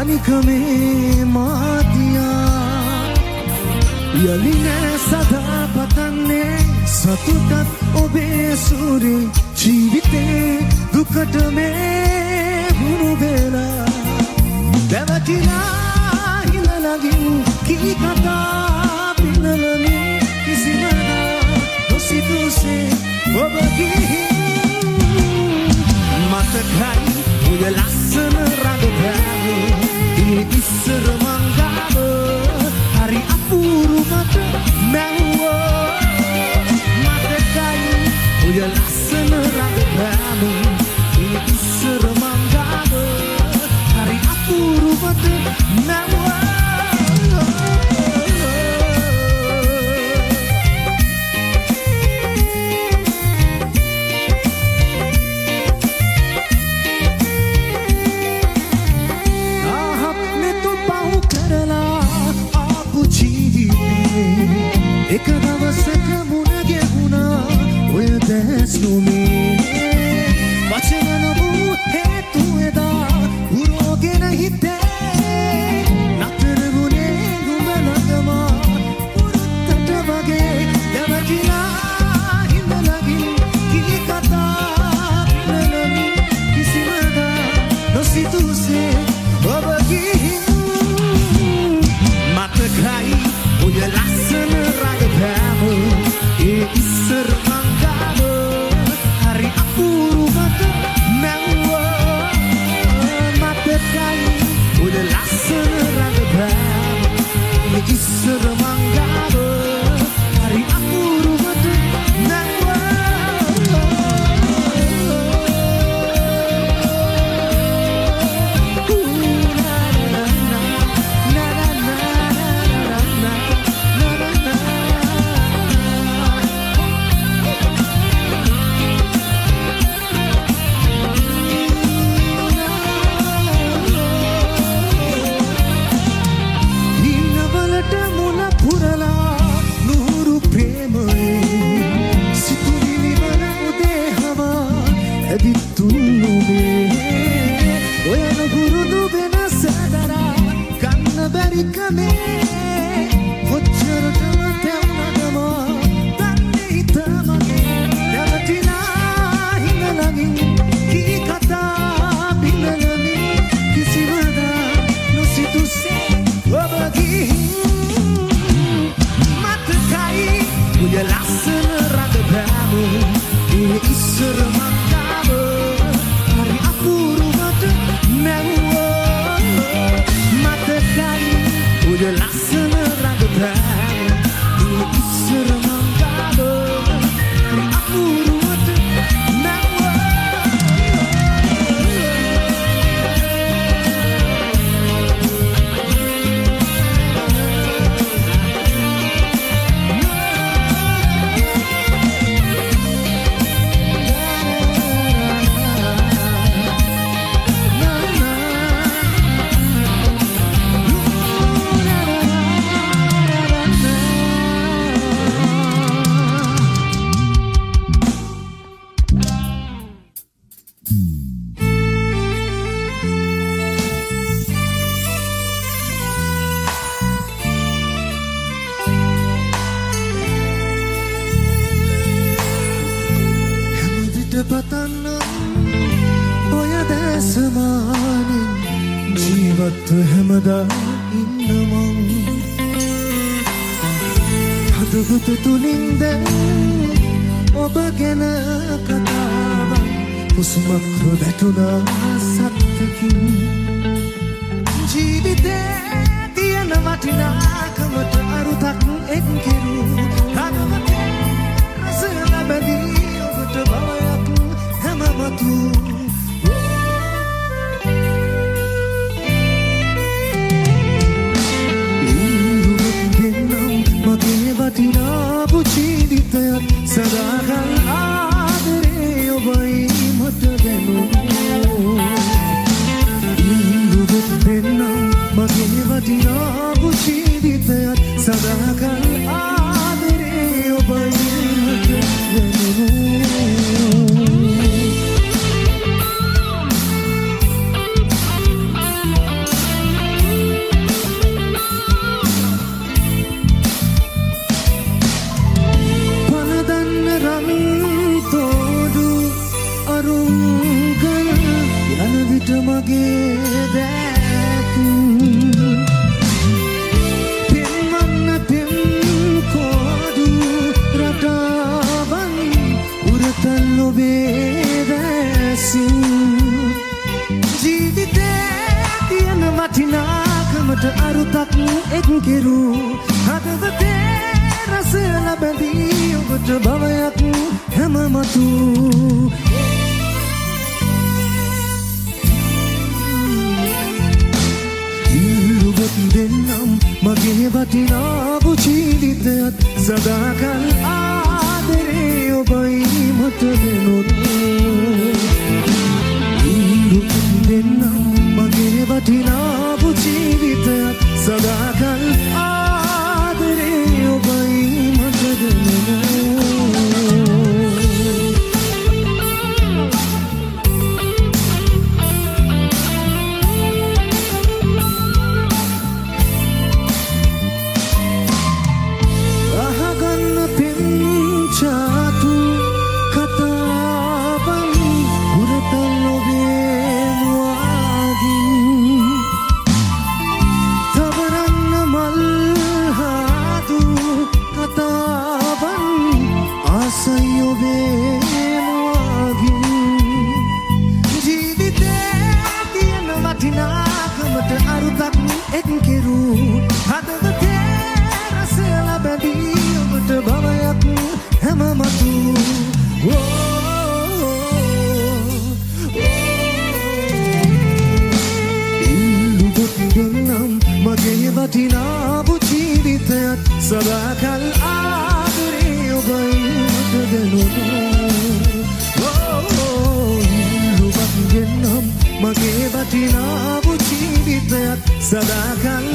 තනිකමේ මාතියා යලිනේ සදා පතන්නේ සතුටත් ඔබේ සූරේ ජීවිතේ දුකට මේ හුණු වෙලා දැවටිලා හිලලගින් කී කතා පිනලමින් කිසිමදා නොසිතුසේ ඔබ ගිහින් මතකයි ඔය ලස්සන රඟපෑම ඒ ඉස්සර මං ගාව හරි අපූරුවට මැව්වා මතකයි ඔය ලස්සන රඟපෑම ඒ ඉස්සර මං ගාව හරි අපූරුවට මැව්වා එක දවසක මුණ ගැහුණා ඔය දැස්නුමේ වචන නොවූ හේතු එදා උරෝගෙන හිතේ නතර වුණේ නුඹ ළඟම පුරුත්තට වගේ දැවටිලා හිඳලගින් කී කතා පිනලමින් කිසිමදා නොසිතුසේ ඔබ ගිහින් මතකයි ඔය ලස්සන රඟපෑම ඒ ඉස්සර මං ගාව හරි අපූරුවට මැව්වා මතකයි ඔය ලස්සන රඟපෑම ඒ ඉස්සර මං ගාව හරි අපූරුවට මැව්වා बेसी जीविते तियन माथिना कमट अरु तक एक केरू हदवते रसला बदी उबट भवयक हममतु Denam mage batina buchidithat sadakal aadare obai matadenodu denam mage batina buchidithat sadakal aadare obai matadenodu Batina buchidithat sadakal aadare obai matadenodu lubat gennam mage batina buchidithat sadakal